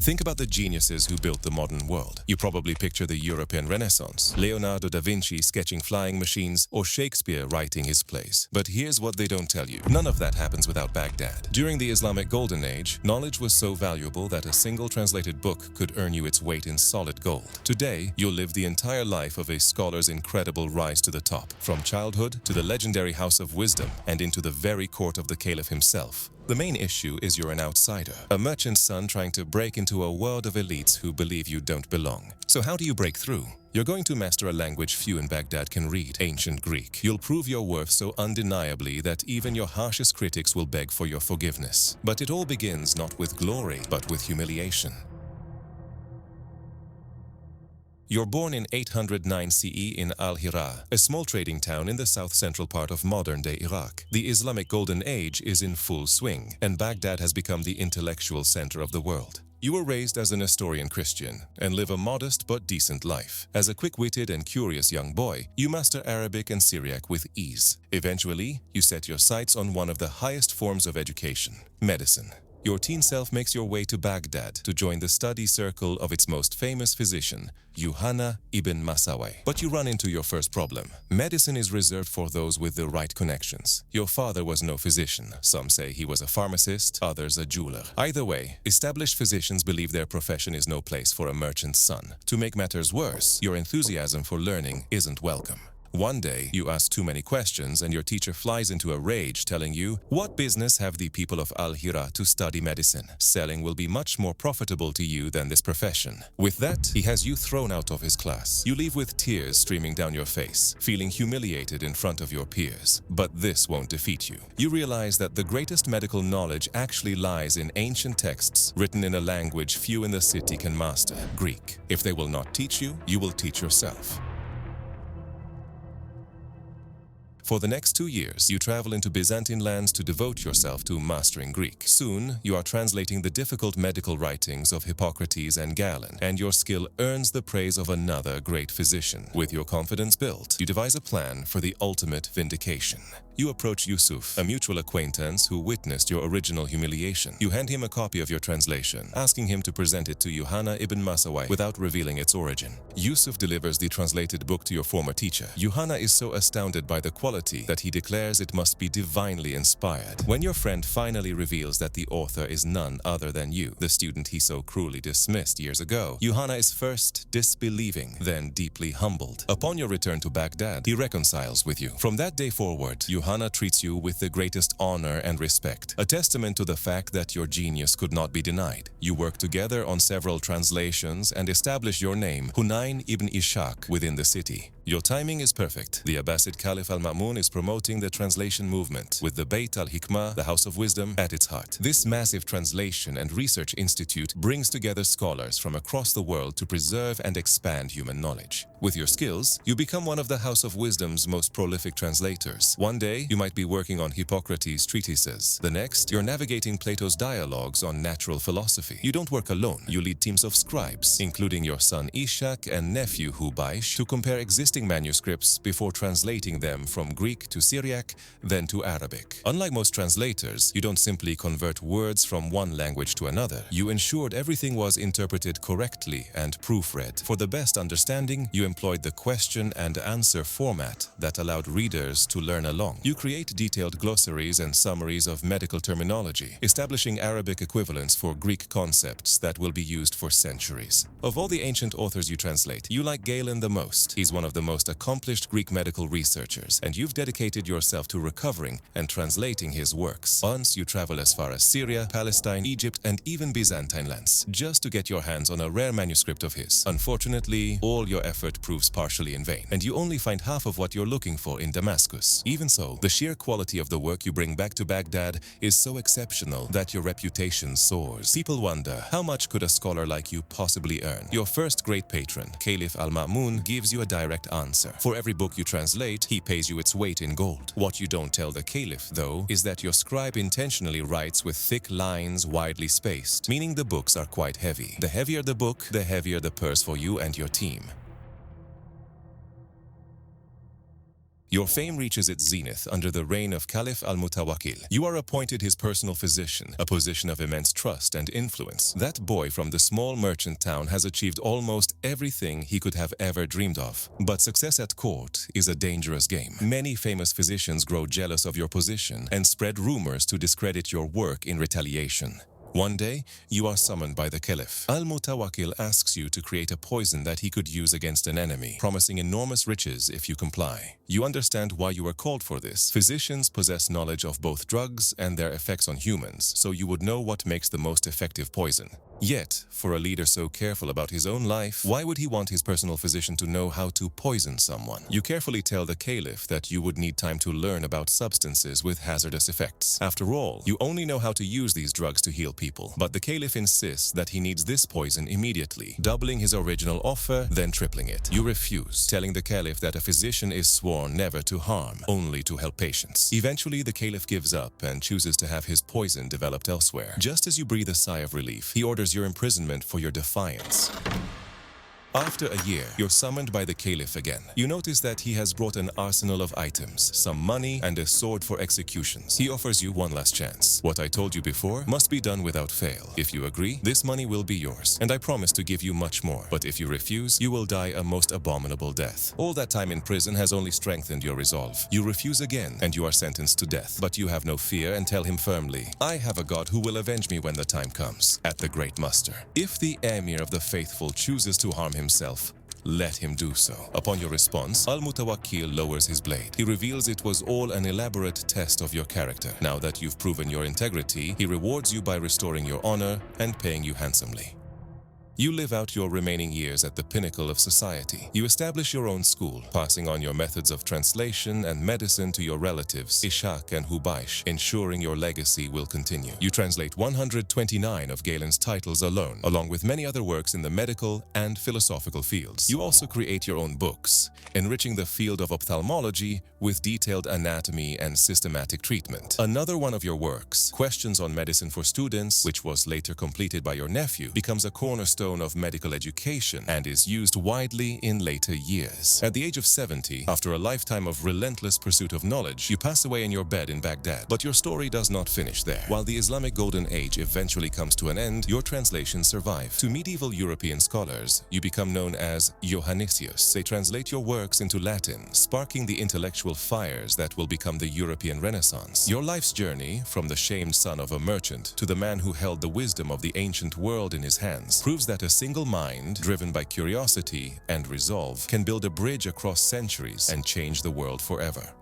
Think about the geniuses who built the modern world. You probably picture the European Renaissance, Leonardo da Vinci sketching flying machines, or Shakespeare writing his plays. But here's what they don't tell you. None of that happens without Baghdad. During the Islamic Golden Age, knowledge was so valuable that a single translated book could earn you its weight in solid gold. Today, you'll live the entire life of a scholar's incredible rise to the top, from childhood to the legendary House of Wisdom and into the very court of the caliph himself. The main issue is you're an outsider, a merchant's son trying to break into a world of elites who believe you don't belong. So how do you break through? You're going to master a language few in Baghdad can read, ancient Greek. You'll prove your worth so undeniably that even your harshest critics will beg for your forgiveness. But it all begins not with glory, but with humiliation. You're born in 809 CE in Al-Hira, a small trading town in the south-central part of modern-day Iraq. The Islamic Golden Age is in full swing, and Baghdad has become the intellectual center of the world. You were raised as an Nestorian Christian and live a modest but decent life. As a quick-witted and curious young boy, you master Arabic and Syriac with ease. Eventually, you set your sights on one of the highest forms of education, medicine. Your teen self makes your way to Baghdad to join the study circle of its most famous physician, Yuhanna ibn Masawayh. But you run into your first problem. Medicine is reserved for those with the right connections. Your father was no physician. Some say he was a pharmacist, others a jeweler. Either way, established physicians believe their profession is no place for a merchant's son. To make matters worse, your enthusiasm for learning isn't welcome. One day, you ask too many questions and your teacher flies into a rage telling you, "What business have the people of Al-Hira to study medicine? Selling will be much more profitable to you than this profession." With that, he has you thrown out of his class. You leave with tears streaming down your face, feeling humiliated in front of your peers. But this won't defeat you. You realize that the greatest medical knowledge actually lies in ancient texts written in a language few in the city can master, Greek. If they will not teach you, you will teach yourself. For the next 2 years, you travel into Byzantine lands to devote yourself to mastering Greek. Soon, you are translating the difficult medical writings of Hippocrates and Galen, and your skill earns the praise of another great physician. With your confidence built, you devise a plan for the ultimate vindication. You approach Yusuf, a mutual acquaintance who witnessed your original humiliation. You hand him a copy of your translation, asking him to present it to Yuhanna ibn Masawayh without revealing its origin. Yusuf delivers the translated book to your former teacher. Yuhanna is so astounded by the quality that he declares it must be divinely inspired. When your friend finally reveals that the author is none other than you, the student he so cruelly dismissed years ago, Yuhanna is first disbelieving, then deeply humbled. Upon your return to Baghdad, he reconciles with you. From that day forward, Yuhanna treats you with the greatest honor and respect, a testament to the fact that your genius could not be denied. You work together on several translations and establish your name, Hunayn ibn Ishaq, within the city. Your timing is perfect. The Abbasid Caliph Al-Ma'mun is promoting the translation movement, with the Bayt al-Hikmah, the House of Wisdom, at its heart. This massive translation and research institute brings together scholars from across the world to preserve and expand human knowledge. With your skills, you become one of the House of Wisdom's most prolific translators. One day, you might be working on Hippocrates' treatises. The next, you're navigating Plato's dialogues on natural philosophy. You don't work alone. You lead teams of scribes, including your son Ishaq and nephew Hubaish, to compare existing manuscripts before translating them from Greek to Syriac, then to Arabic. Unlike most translators, you don't simply convert words from one language to another. You ensured everything was interpreted correctly and proofread. For the best understanding, you employed the question and answer format that allowed readers to learn along. You create detailed glossaries and summaries of medical terminology, establishing Arabic equivalents for Greek concepts that will be used for centuries. Of all the ancient authors you translate, you like Galen the most. He's one of the most accomplished Greek medical researchers, and you've dedicated yourself to recovering and translating his works. Once you travel as far as Syria, Palestine, Egypt, and even Byzantine lands, just to get your hands on a rare manuscript of his. Unfortunately, all your effort proves partially in vain, and you only find half of what you're looking for in Damascus. Even so, the sheer quality of the work you bring back to Baghdad is so exceptional that your reputation soars. People wonder, how much could a scholar like you possibly earn? Your first great patron, Caliph Al-Ma'mun, gives you a direct answer. For every book you translate, he pays you its weight in gold. What you don't tell the Caliph, though, is that your scribe intentionally writes with thick lines widely spaced, meaning the books are quite heavy. The heavier the book, the heavier the purse for you and your team. Your fame reaches its zenith under the reign of Caliph Al-Mutawakkil. You are appointed his personal physician, a position of immense trust and influence. That boy from the small merchant town has achieved almost everything he could have ever dreamed of. But success at court is a dangerous game. Many famous physicians grow jealous of your position and spread rumors to discredit your work in retaliation. One day, you are summoned by the caliph. Al-Mutawakkil asks you to create a poison that he could use against an enemy, promising enormous riches if you comply. You understand why you were called for this. Physicians possess knowledge of both drugs and their effects on humans, so you would know what makes the most effective poison. Yet, for a leader so careful about his own life, why would he want his personal physician to know how to poison someone? You carefully tell the caliph that you would need time to learn about substances with hazardous effects. After all, you only know how to use these drugs to heal people. But the caliph insists that he needs this poison immediately, doubling his original offer, then tripling it. You refuse, telling the caliph that a physician is sworn never to harm, only to help patients. Eventually, the caliph gives up and chooses to have his poison developed elsewhere. Just as you breathe a sigh of relief, he orders your imprisonment for your defiance. After a year, you're summoned by the caliph again. You notice that he has brought an arsenal of items, some money, and a sword for executions. He offers you one last chance. What I told you before must be done without fail. If you agree, this money will be yours, and I promise to give you much more. But if you refuse, you will die a most abominable death. All that time in prison has only strengthened your resolve. You refuse again, and you are sentenced to death. But you have no fear and tell him firmly, I have a God who will avenge me when the time comes, at the great muster. If the emir of the faithful chooses to harm himself, let him do so. Upon your response, Al-Mutawakkil lowers his blade. He reveals it was all an elaborate test of your character. Now that you've proven your integrity, he rewards you by restoring your honor and paying you handsomely. You live out your remaining years at the pinnacle of society. You establish your own school, passing on your methods of translation and medicine to your relatives, Ishaq and Hubaysh, ensuring your legacy will continue. You translate 129 of Galen's titles alone, along with many other works in the medical and philosophical fields. You also create your own books, enriching the field of ophthalmology with detailed anatomy and systematic treatment. Another one of your works, Questions on Medicine for Students, which was later completed by your nephew, becomes a cornerstone of medical education and is used widely in later years. At the age of 70, after a lifetime of relentless pursuit of knowledge, you pass away in your bed in Baghdad. But your story does not finish there. While the Islamic Golden Age eventually comes to an end, your translations survive. To medieval European scholars, you become known as Johannisius. They translate your works into Latin, sparking the intellectual fires that will become the European Renaissance. Your life's journey, from the shamed son of a merchant to the man who held the wisdom of the ancient world in his hands, proves that a single mind, driven by curiosity and resolve, can build a bridge across centuries and change the world forever.